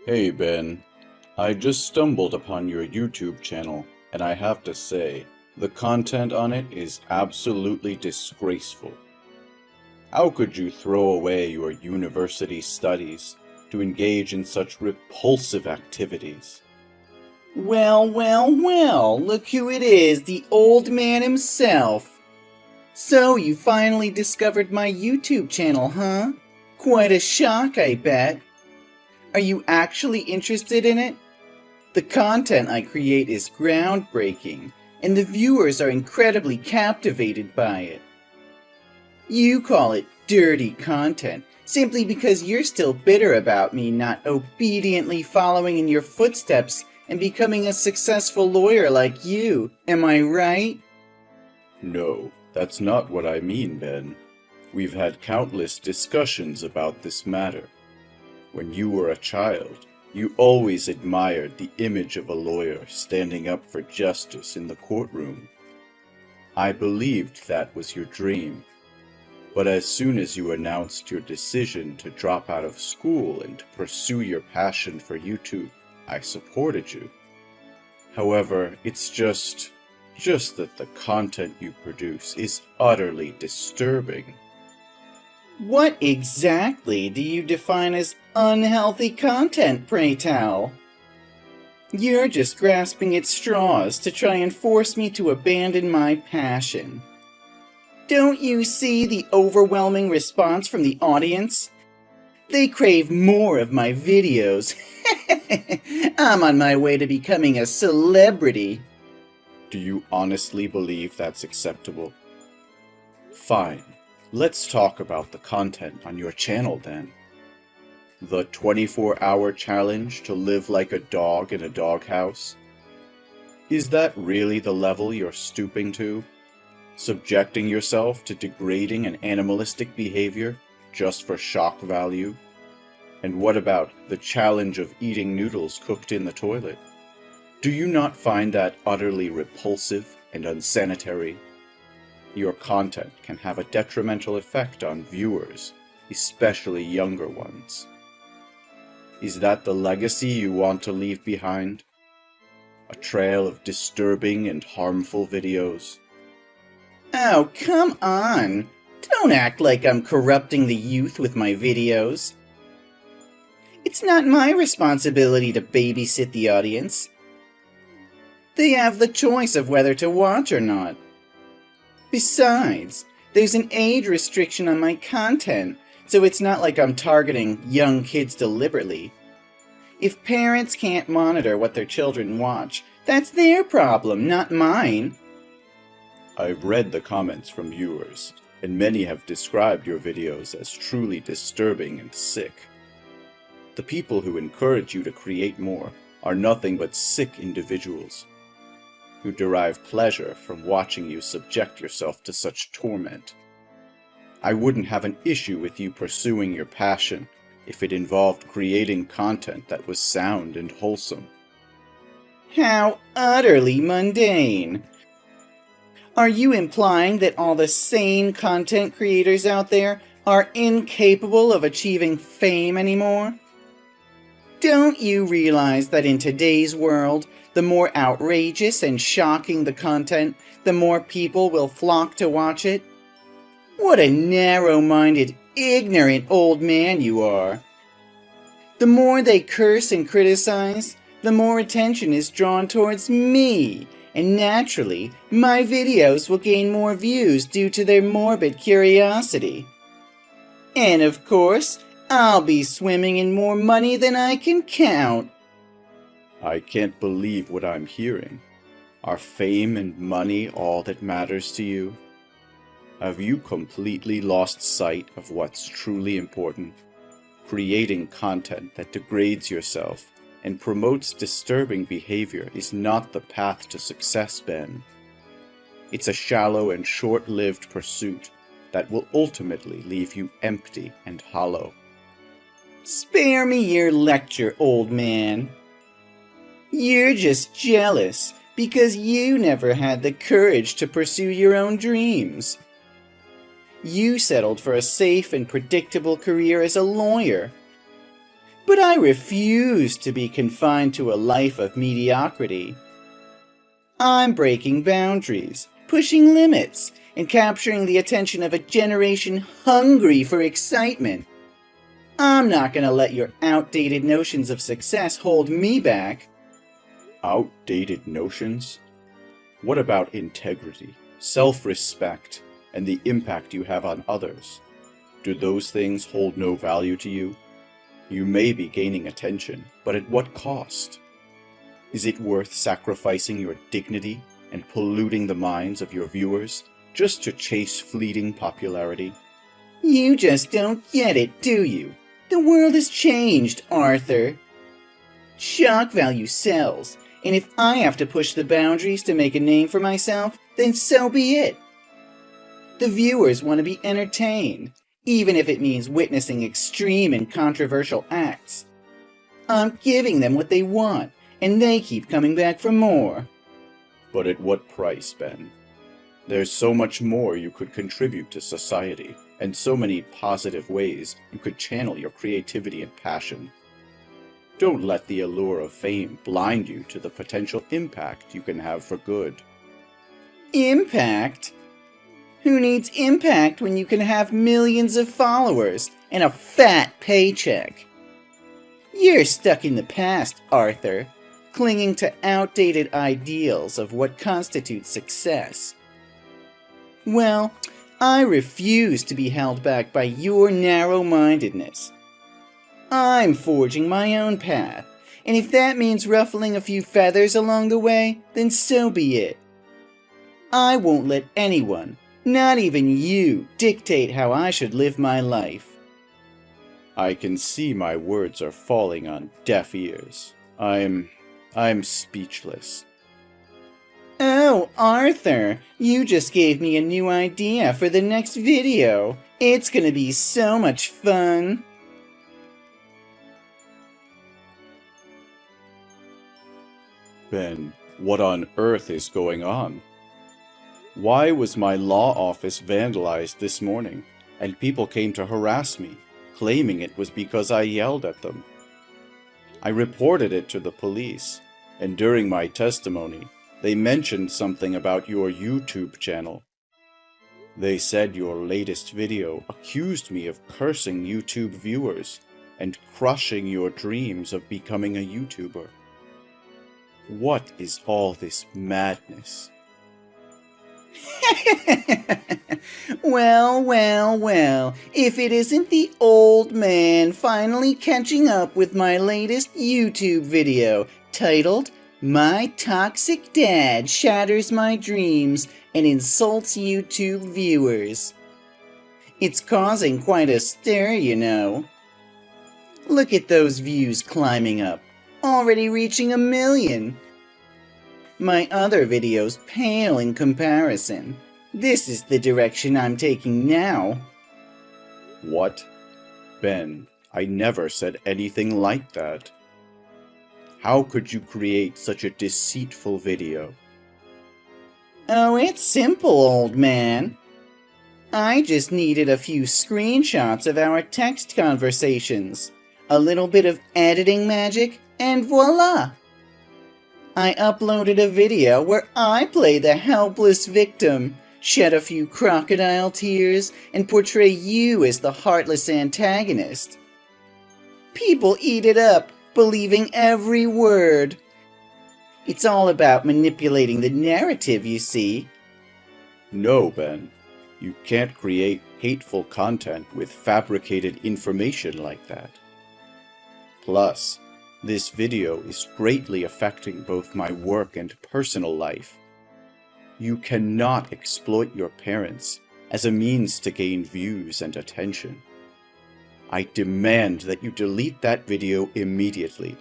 Hey Ben, I just stumbled upon your YouTube channel, and I have to say, the content on it is absolutely disgraceful. How could you throw away your university studies to engage in such repulsive activities? Well, look who it is, the old man himself. So, you finally discovered my YouTube channel, huh? Quite a shock, I bet. Are you actually interested in it? The content I create is groundbreaking, and the viewers are incredibly captivated by it. You call it dirty content, simply because you're still bitter about me not obediently following in your footsteps and becoming a successful lawyer like you. Am I right? No, that's not what I mean, Ben. We've had countless discussions about this matter. When you were a child, you always admired the image of a lawyer standing up for justice in the courtroom. I believed that was your dream. But as soon as you announced your decision to drop out of school and to pursue your passion for YouTube, I supported you. However, it's just that the content you produce is utterly disturbing. What exactly do you define as unhealthy content, pray tell? You're just grasping at straws to try and force me to abandon my passion. Don't you see the overwhelming response from the audience? They crave more of my videos. I'm on my way to becoming a celebrity. Do you honestly believe that's acceptable? Fine, let's talk about the content on your channel then. The 24-hour challenge to live like a dog in a doghouse? Is that really the level you're stooping to? Subjecting yourself to degrading and animalistic behavior just for shock value? And what about the challenge of eating noodles cooked in the toilet? Do you not find that utterly repulsive and unsanitary? Your content can have a detrimental effect on viewers, especially younger ones. Is that the legacy you want to leave behind? A trail of disturbing and harmful videos? Oh, come on! Don't act like I'm corrupting the youth with my videos. It's not my responsibility to babysit the audience. They have the choice of whether to watch or not. Besides, there's an age restriction on my content, so it's not like I'm targeting young kids deliberately. If parents can't monitor what their children watch, that's their problem, not mine. I've read the comments from viewers, and many have described your videos as truly disturbing and sick. The people who encourage you to create more are nothing but sick individuals who derive pleasure from watching you subject yourself to such torment. I wouldn't have an issue with you pursuing your passion if it involved creating content that was sound and wholesome. How utterly mundane! Are you implying that all the sane content creators out there are incapable of achieving fame anymore? Don't you realize that in today's world, the more outrageous and shocking the content, the more people will flock to watch it? What a narrow-minded, ignorant old man you are. The more they curse and criticize, the more attention is drawn towards me, and naturally, my videos will gain more views due to their morbid curiosity. And of course, I'll be swimming in more money than I can count. I can't believe what I'm hearing. Are fame and money all that matters to you? Have you completely lost sight of what's truly important? Creating content that degrades yourself and promotes disturbing behavior is not the path to success, Ben. It's a shallow and short-lived pursuit that will ultimately leave you empty and hollow. Spare me your lecture, old man. You're just jealous because you never had the courage to pursue your own dreams. You settled for a safe and predictable career as a lawyer. But I refuse to be confined to a life of mediocrity. I'm breaking boundaries, pushing limits, and capturing the attention of a generation hungry for excitement. I'm not gonna let your outdated notions of success hold me back. Outdated notions? What about integrity, self-respect, and the impact you have on others? Do those things hold no value to you? You may be gaining attention, but at what cost? Is it worth sacrificing your dignity and polluting the minds of your viewers just to chase fleeting popularity? You just don't get it, do you? The world has changed, Arthur. Shock value sells, and if I have to push the boundaries to make a name for myself, then so be it. The viewers want to be entertained, even if it means witnessing extreme and controversial acts. I'm giving them what they want, and they keep coming back for more. But at what price, Ben? There's so much more you could contribute to society, and so many positive ways you could channel your creativity and passion. Don't let the allure of fame blind you to the potential impact you can have for good. Impact? Who needs impact when you can have millions of followers and a fat paycheck? You're stuck in the past, Arthur, clinging to outdated ideals of what constitutes success. Well, I refuse to be held back by your narrow-mindedness. I'm forging my own path, and if that means ruffling a few feathers along the way, then so be it. I won't let anyone, not even you, dictate how I should live my life. I can see my words are falling on deaf ears. I'm speechless. Oh, Arthur, you just gave me a new idea for the next video. It's gonna be so much fun. Ben, what on earth is going on? Why was my law office vandalized this morning, and people came to harass me, claiming it was because I yelled at them? I reported it to the police, and during my testimony, they mentioned something about your YouTube channel. They said your latest video accused me of cursing YouTube viewers and crushing your dreams of becoming a YouTuber. What is all this madness? Well, if it isn't the old man finally catching up with my latest YouTube video titled, "My Toxic Dad Shatters My Dreams and Insults YouTube Viewers." It's causing quite a stir, you know. Look at those views climbing up, already reaching 1 million. My other videos pale in comparison. This is the direction I'm taking now. What? Ben, I never said anything like that. How could you create such a deceitful video? Oh, it's simple, old man. I just needed a few screenshots of our text conversations, a little bit of editing magic, and voila! I uploaded a video where I play the helpless victim, shed a few crocodile tears, and portray you as the heartless antagonist. People eat it up, believing every word. It's all about manipulating the narrative, you see. No, Ben. You can't create hateful content with fabricated information like that. Plus, this video is greatly affecting both my work and personal life. You cannot exploit your parents as a means to gain views and attention. I demand that you delete that video immediately,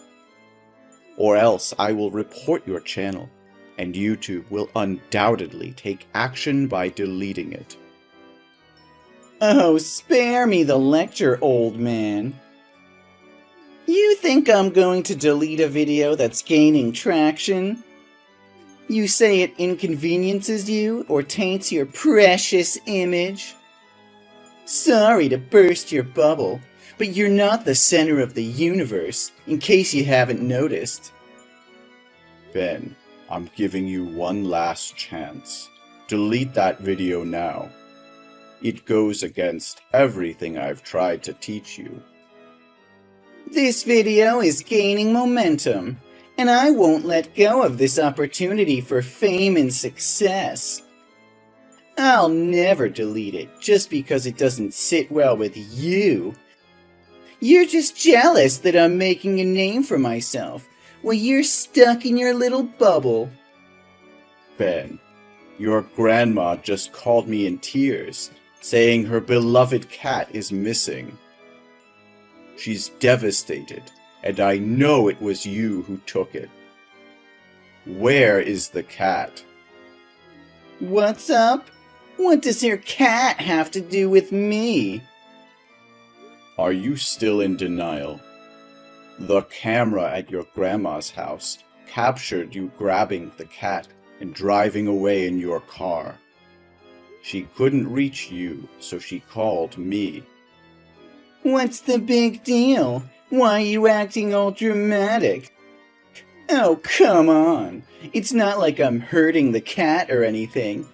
or else I will report your channel, and YouTube will undoubtedly take action by deleting it. Oh, spare me the lecture, old man. You think I'm going to delete a video that's gaining traction? You say it inconveniences you or taints your precious image? Sorry to burst your bubble, but you're not the center of the universe, in case you haven't noticed. Ben, I'm giving you one last chance. Delete that video now. It goes against everything I've tried to teach you. This video is gaining momentum, and I won't let go of this opportunity for fame and success. I'll never delete it just because it doesn't sit well with you. You're just jealous that I'm making a name for myself while you're stuck in your little bubble. Ben, your grandma just called me in tears, saying her beloved cat is missing. She's devastated, and I know it was you who took it. Where is the cat? What's up? What does your cat have to do with me? Are you still in denial? The camera at your grandma's house captured you grabbing the cat and driving away in your car. She couldn't reach you, so she called me. What's the big deal? Why are you acting all dramatic? Oh, come on. It's not like I'm hurting the cat or anything.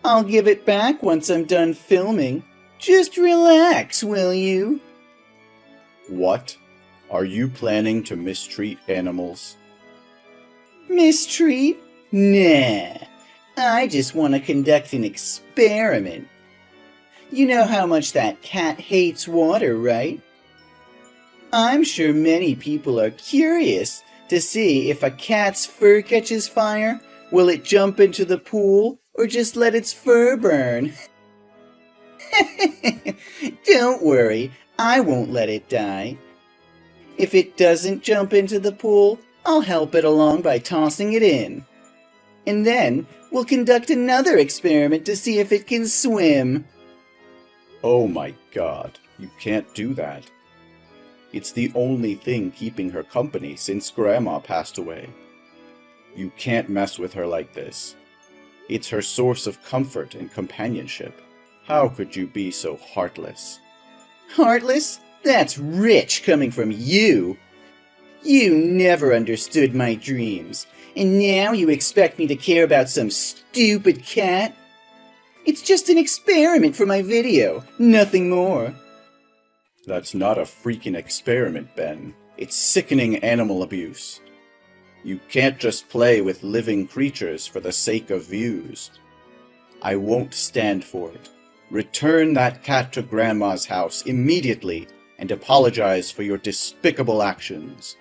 I'll give it back once I'm done filming. Just relax, will you? What? Are you planning to mistreat animals? Mistreat? Nah. I just want to conduct an experiment. You know how much that cat hates water, right? I'm sure many people are curious to see if a cat's fur catches fire, will it jump into the pool or just let its fur burn? Don't worry, I won't let it die. If it doesn't jump into the pool, I'll help it along by tossing it in. And then we'll conduct another experiment to see if it can swim. Oh my God, you can't do that. It's the only thing keeping her company since Grandma passed away. You can't mess with her like this. It's her source of comfort and companionship. How could you be so heartless? Heartless? That's rich coming from you. You never understood my dreams, and now you expect me to care about some stupid cat? It's just an experiment for my video, nothing more. That's not a freaking experiment, Ben. It's sickening animal abuse. You can't just play with living creatures for the sake of views. I won't stand for it. Return that cat to Grandma's house immediately and apologize for your despicable actions.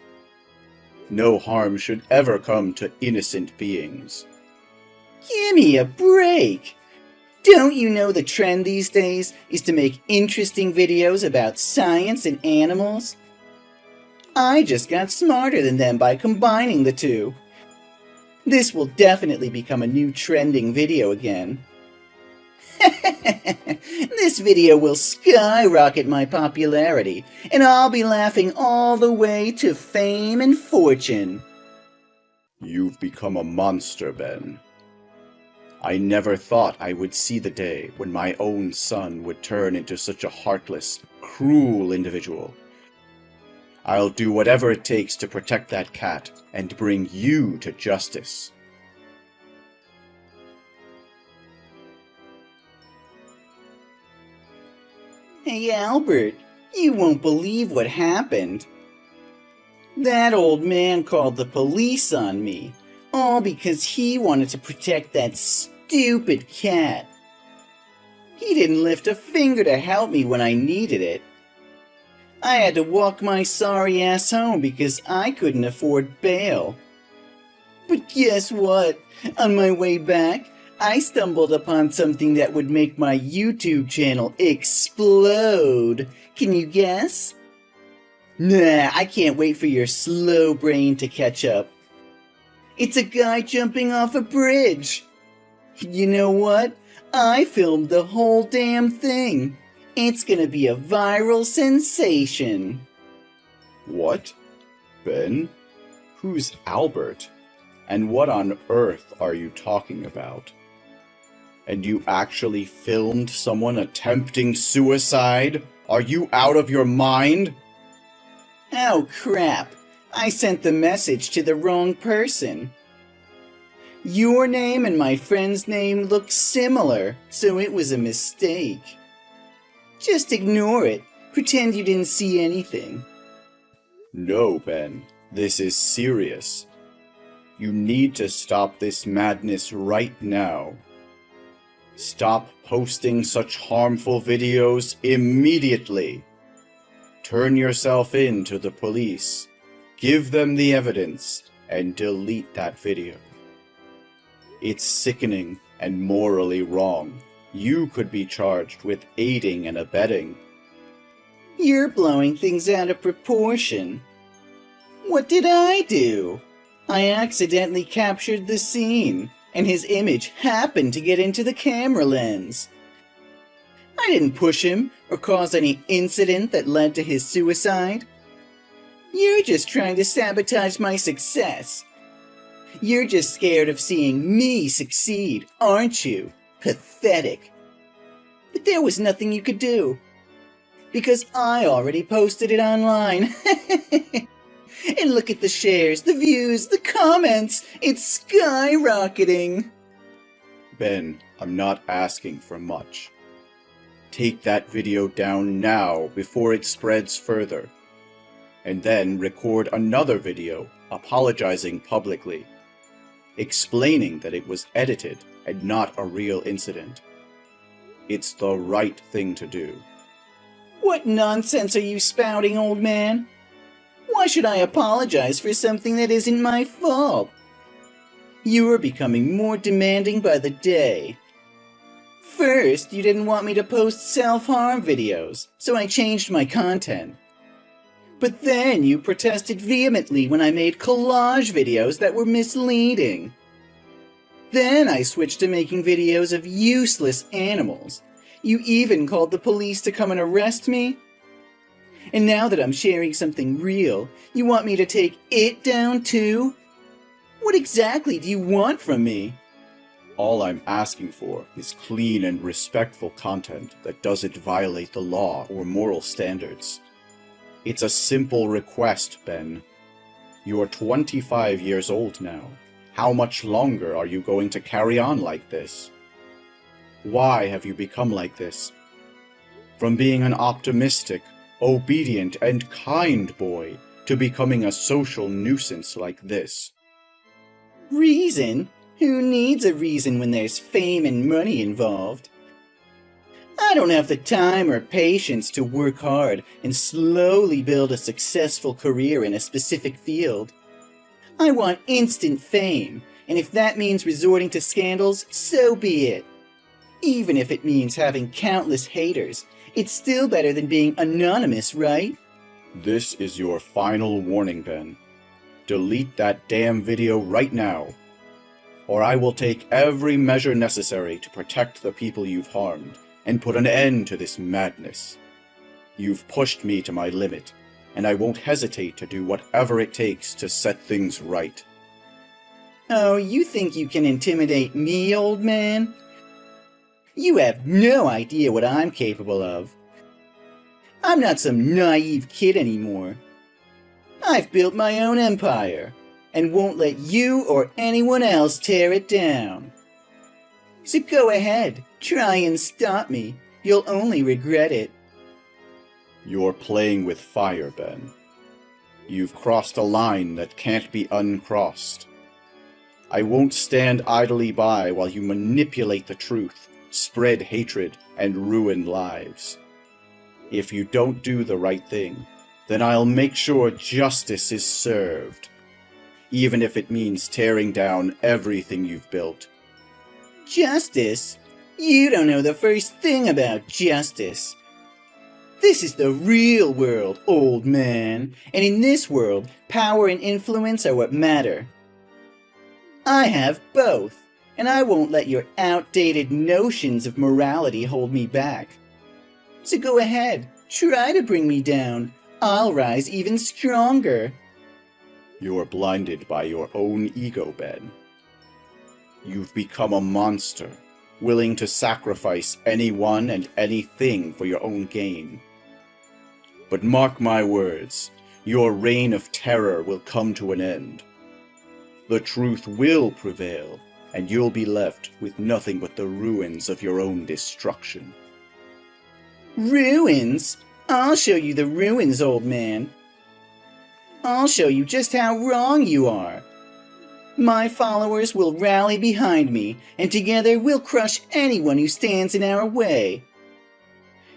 No harm should ever come to innocent beings. Give me a break! Don't you know the trend these days is to make interesting videos about science and animals? I just got smarter than them by combining the two. This will definitely become a new trending video again. This video will skyrocket my popularity, and I'll be laughing all the way to fame and fortune. You've become a monster, Ben. I never thought I would see the day when my own son would turn into such a heartless, cruel individual. I'll do whatever it takes to protect that cat and bring you to justice. Hey, Albert, you won't believe what happened. That old man called the police on me, all because he wanted to protect that stupid cat. He didn't lift a finger to help me when I needed it. I had to walk my sorry ass home because I couldn't afford bail. But guess what? On my way back, I stumbled upon something that would make my YouTube channel explode. Can you guess? Nah, I can't wait for your slow brain to catch up. It's a guy jumping off a bridge. You know what? I filmed the whole damn thing. It's gonna be a viral sensation. What? Ben? Who's Albert? And what on earth are you talking about? And you actually filmed someone attempting suicide Are you out of your mind? Oh crap, I sent the message to the wrong person. Your name and my friend's name look similar, so it was a mistake. Just ignore it. Pretend you didn't see anything. No, Ben. This is serious. You need to stop this madness right now. Stop posting such harmful videos immediately. Turn yourself in to the police. Give them the evidence and delete that video. It's sickening and morally wrong. You could be charged with aiding and abetting. You're blowing things out of proportion. What did I do? I accidentally captured the scene, and his image happened to get into the camera lens. I didn't push him or cause any incident that led to his suicide. You're just trying to sabotage my success. You're just scared of seeing me succeed, aren't you? Pathetic. But there was nothing you could do. Because I already posted it online. And look at the shares, the views, the comments. It's skyrocketing. Ben, I'm not asking for much. Take that video down now before it spreads further. And then record another video apologizing publicly, explaining that it was edited and not a real incident. It's the right thing to do. What nonsense are you spouting, old man? Why should I apologize for something that isn't my fault? You are becoming more demanding by the day. First, you didn't want me to post self-harm videos, so I changed my content. But then you protested vehemently when I made collage videos that were misleading. Then I switched to making videos of useless animals. You even called the police to come and arrest me? And now that I'm sharing something real, you want me to take it down too? What exactly do you want from me? All I'm asking for is clean and respectful content that doesn't violate the law or moral standards. It's a simple request, Ben. You're 25 years old now. How much longer are you going to carry on like this? Why have you become like this? From being an optimistic, obedient, and kind boy to becoming a social nuisance like this. Reason? Who needs a reason when there's fame and money involved? I don't have the time or patience to work hard and slowly build a successful career in a specific field. I want instant fame, and if that means resorting to scandals, so be it. Even if it means having countless haters, it's still better than being anonymous, right? This is your final warning, Ben. Delete that damn video right now, or I will take every measure necessary to protect the people you've harmed and put an end to this madness. You've pushed me to my limit, and I won't hesitate to do whatever it takes to set things right. Oh, you think you can intimidate me, old man? You have no idea what I'm capable of. I'm not some naive kid anymore. I've built my own empire, and won't let you or anyone else tear it down. So go ahead, try and stop me. You'll only regret it. You're playing with fire, Ben. You've crossed a line that can't be uncrossed. I won't stand idly by while you manipulate the truth, spread hatred, and ruin lives. If you don't do the right thing, then I'll make sure justice is served, even if it means tearing down everything you've built. Justice? You don't know the first thing about justice. This is the real world, old man, and in this world, power and influence are what matter. I have both, and I won't let your outdated notions of morality hold me back. So go ahead, try to bring me down. I'll rise even stronger. You're blinded by your own ego, Ben. You've become a monster, willing to sacrifice anyone and anything for your own gain. But mark my words, your reign of terror will come to an end. The truth will prevail, and you'll be left with nothing but the ruins of your own destruction. Ruins? I'll show you the ruins, old man. I'll show you just how wrong you are. My followers will rally behind me, and together we'll crush anyone who stands in our way.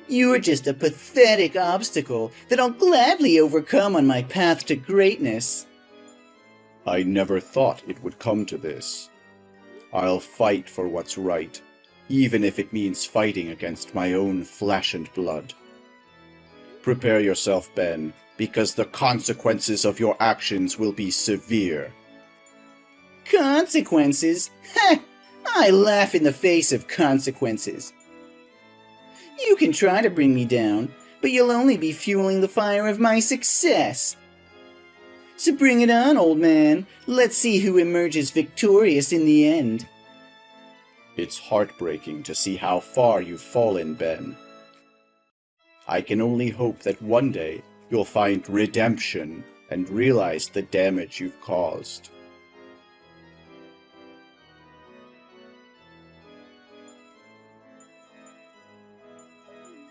You're just a pathetic obstacle that I'll gladly overcome on my path to greatness. I never thought it would come to this. I'll fight for what's right, even if it means fighting against my own flesh and blood. Prepare yourself, Ben, because the consequences of your actions will be severe. Consequences? Ha! I laugh in the face of consequences. You can try to bring me down, but you'll only be fueling the fire of my success. So bring it on, old man. Let's see who emerges victorious in the end. It's heartbreaking to see how far you've fallen, Ben. I can only hope that one day you'll find redemption and realize the damage you've caused.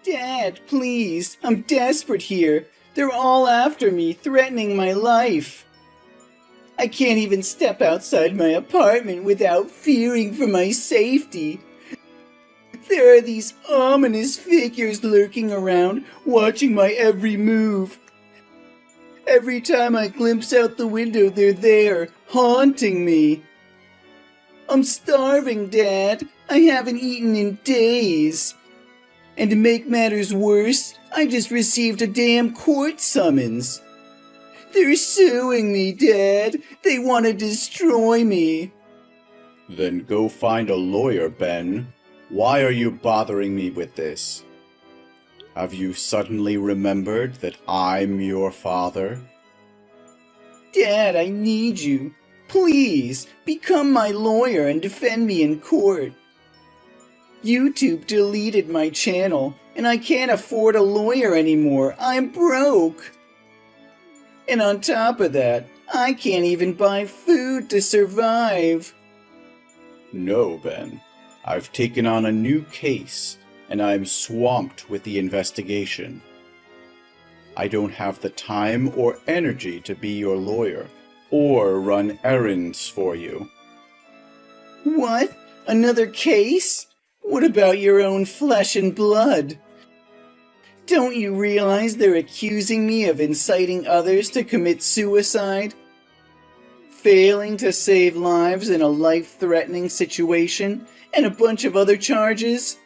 Dad, please, I'm desperate here. They're all after me, threatening my life. I can't even step outside my apartment without fearing for my safety. There are these ominous figures lurking around, watching my every move. Every time I glimpse out the window, they're there, haunting me. I'm starving, Dad. I haven't eaten in days. And to make matters worse, I just received a damn court summons. They're suing me, Dad. They want to destroy me. Then go find a lawyer, Ben. Why are you bothering me with this? Have you suddenly remembered that I'm your father? Dad, I need you. Please, become my lawyer and defend me in court. YouTube deleted my channel, and I can't afford a lawyer anymore. I'm broke. And on top of that, I can't even buy food to survive. No, Ben. I've taken on a new case, and I'm swamped with the investigation. I don't have the time or energy to be your lawyer, or run errands for you. What? Another case? What about your own flesh and blood? Don't you realize they're accusing me of inciting others to commit suicide? Failing to save lives in a life-threatening situation, and a bunch of other charges?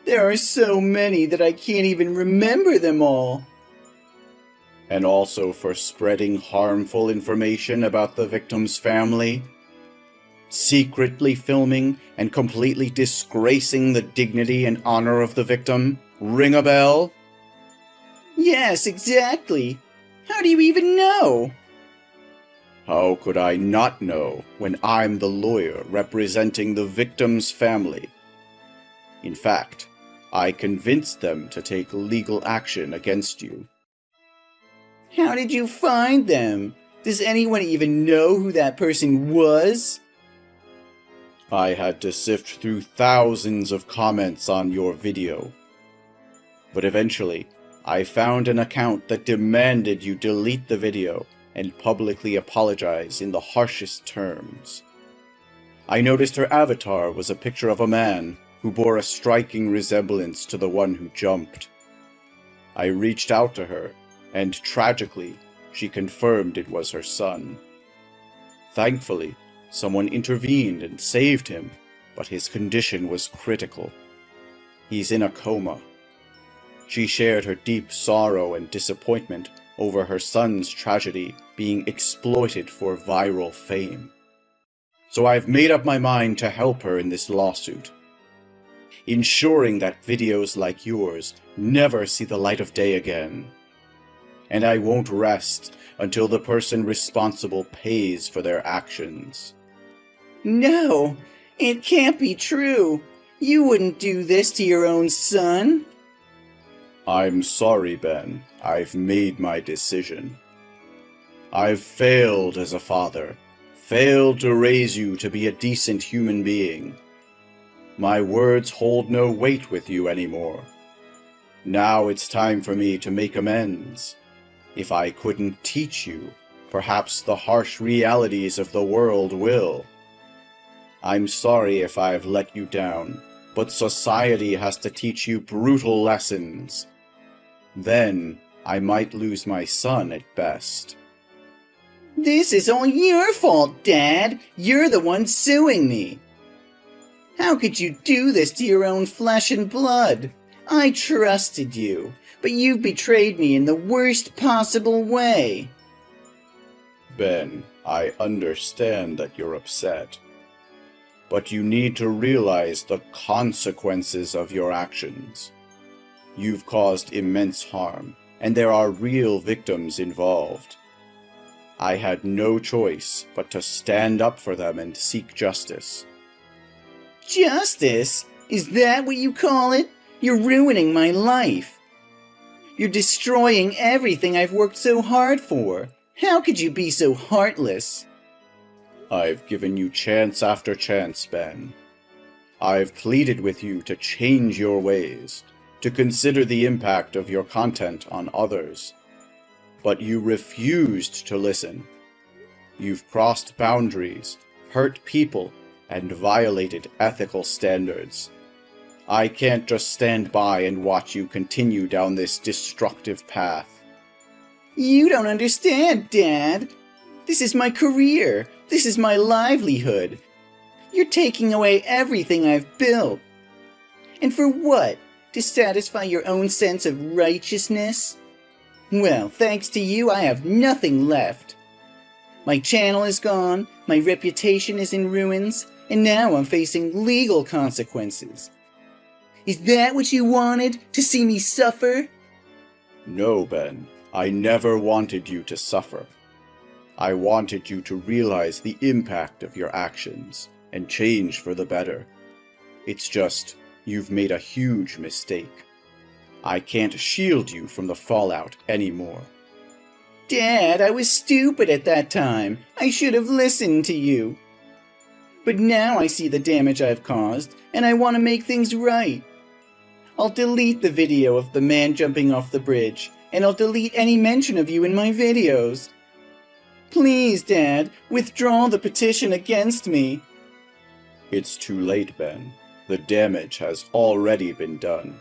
There are so many that I can't even remember them all. And also for spreading harmful information about the victim's family? Secretly filming and completely disgracing the dignity and honor of the victim? Ring a bell? Yes, exactly. How do you even know? How could I not know when I'm the lawyer representing the victim's family? In fact, I convinced them to take legal action against you. How did you find them? Does anyone even know who that person was? I had to sift through thousands of comments on your video. But eventually, I found an account that demanded you delete the video and publicly apologize in the harshest terms. I noticed her avatar was a picture of a man who bore a striking resemblance to the one who jumped. I reached out to her, and tragically, she confirmed it was her son. Thankfully, someone intervened and saved him, but his condition was critical. He's in a coma. She shared her deep sorrow and disappointment over her son's tragedy being exploited for viral fame. So I've made up my mind to help her in this lawsuit, ensuring that videos like yours never see the light of day again. And I won't rest until the person responsible pays for their actions. No, it can't be true. You wouldn't do this to your own son. I'm sorry, Ben. I've made my decision. I've failed as a father, failed to raise you to be a decent human being. My words hold no weight with you anymore. Now it's time for me to make amends. If I couldn't teach you, perhaps the harsh realities of the world will. I'm sorry if I've let you down, but society has to teach you brutal lessons. Then I might lose my son at best. This is all your fault, Dad. You're the one suing me. How could you do this to your own flesh and blood? I trusted you, but you've betrayed me in the worst possible way. Ben, I understand that you're upset. But you need to realize the consequences of your actions. You've caused immense harm, and there are real victims involved. I had no choice but to stand up for them and seek justice. Justice? Is that what you call it? You're ruining my life. You're destroying everything I've worked so hard for. How could you be so heartless? I've given you chance after chance, Ben. I've pleaded with you to change your ways, to consider the impact of your content on others. But you refused to listen. You've crossed boundaries, hurt people, and violated ethical standards. I can't just stand by and watch you continue down this destructive path. You don't understand, Dad. This is my career. This is my livelihood. You're taking away everything I've built. And for what? To satisfy your own sense of righteousness? Well, thanks to you, I have nothing left. My channel is gone, my reputation is in ruins, and now I'm facing legal consequences. Is that what you wanted? To see me suffer? No, Ben. I never wanted you to suffer. I wanted you to realize the impact of your actions and change for the better. It's just, you've made a huge mistake. I can't shield you from the fallout anymore. Dad, I was stupid at that time. I should have listened to you. But now I see the damage I've caused, and I want to make things right. I'll delete the video of the man jumping off the bridge, and I'll delete any mention of you in my videos. Please, Dad, withdraw the petition against me. It's too late, Ben. The damage has already been done.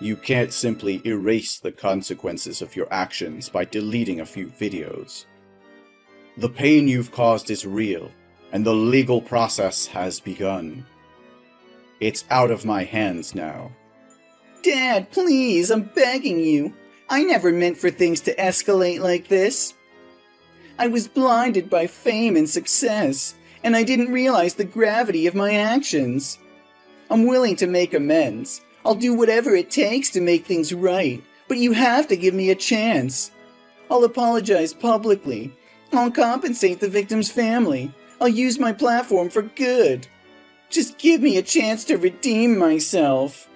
You can't simply erase the consequences of your actions by deleting a few videos. The pain you've caused is real, and the legal process has begun. It's out of my hands now. Dad, please, I'm begging you. I never meant for things to escalate like this. I was blinded by fame and success, and I didn't realize the gravity of my actions. I'm willing to make amends. I'll do whatever it takes to make things right, but you have to give me a chance. I'll apologize publicly. I'll compensate the victim's family. I'll use my platform for good. Just give me a chance to redeem myself.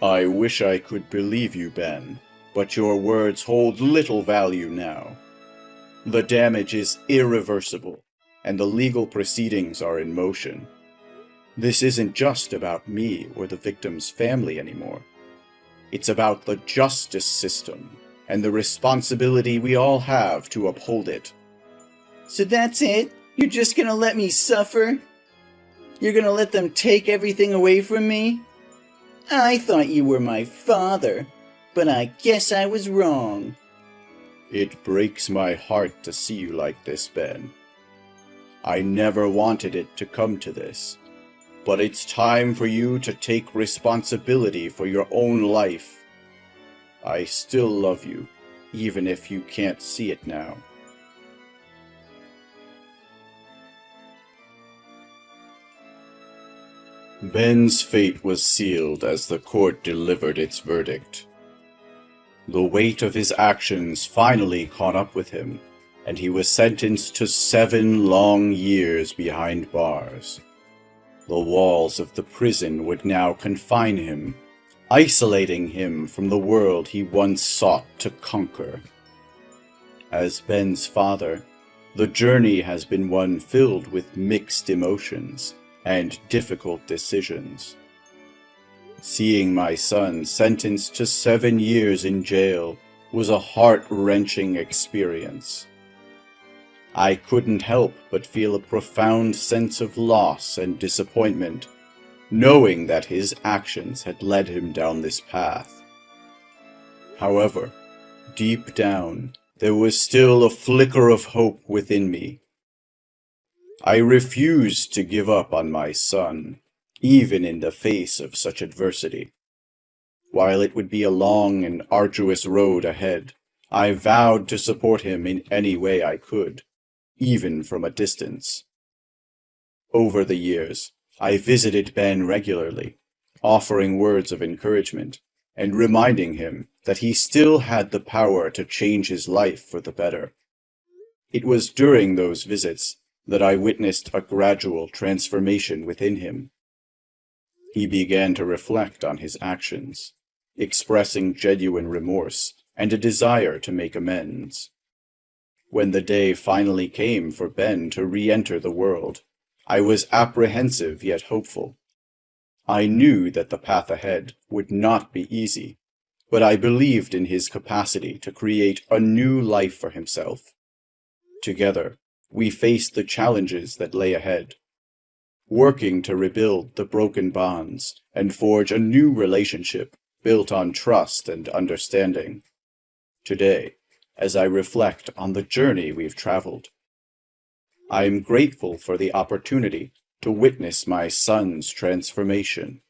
I wish I could believe you, Ben, but your words hold little value now. The damage is irreversible, and the legal proceedings are in motion. This isn't just about me or the victim's family anymore. It's about the justice system and the responsibility we all have to uphold it. So that's it? You're just gonna let me suffer? You're gonna let them take everything away from me? I thought you were my father, but I guess I was wrong. It breaks my heart to see you like this, Ben. I never wanted it to come to this. But it's time for you to take responsibility for your own life. I still love you, even if you can't see it now. Ben's fate was sealed as the court delivered its verdict. The weight of his actions finally caught up with him, and he was sentenced to 7 long years behind bars. The walls of the prison would now confine him, isolating him from the world he once sought to conquer. As Ben's father, the journey has been one filled with mixed emotions and difficult decisions. Seeing my son sentenced to 7 years in jail was a heart-wrenching experience. I couldn't help but feel a profound sense of loss and disappointment, knowing that his actions had led him down this path. However, deep down, there was still a flicker of hope within me. I refused to give up on my son, even in the face of such adversity. While it would be a long and arduous road ahead, I vowed to support him in any way I could, even from a distance. Over the years, I visited Ben regularly, offering words of encouragement and reminding him that he still had the power to change his life for the better. It was during those visits that I witnessed a gradual transformation within him. He began to reflect on his actions, expressing genuine remorse and a desire to make amends. When the day finally came for Ben to re-enter the world, I was apprehensive yet hopeful. I knew that the path ahead would not be easy, but I believed in his capacity to create a new life for himself. Together, we faced the challenges that lay ahead, working to rebuild the broken bonds and forge a new relationship built on trust and understanding. Today, as I reflect on the journey we've traveled, I am grateful for the opportunity to witness my son's transformation.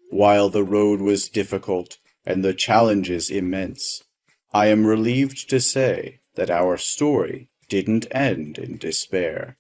While the road was difficult and the challenges immense, I am relieved to say that our story didn't end in despair.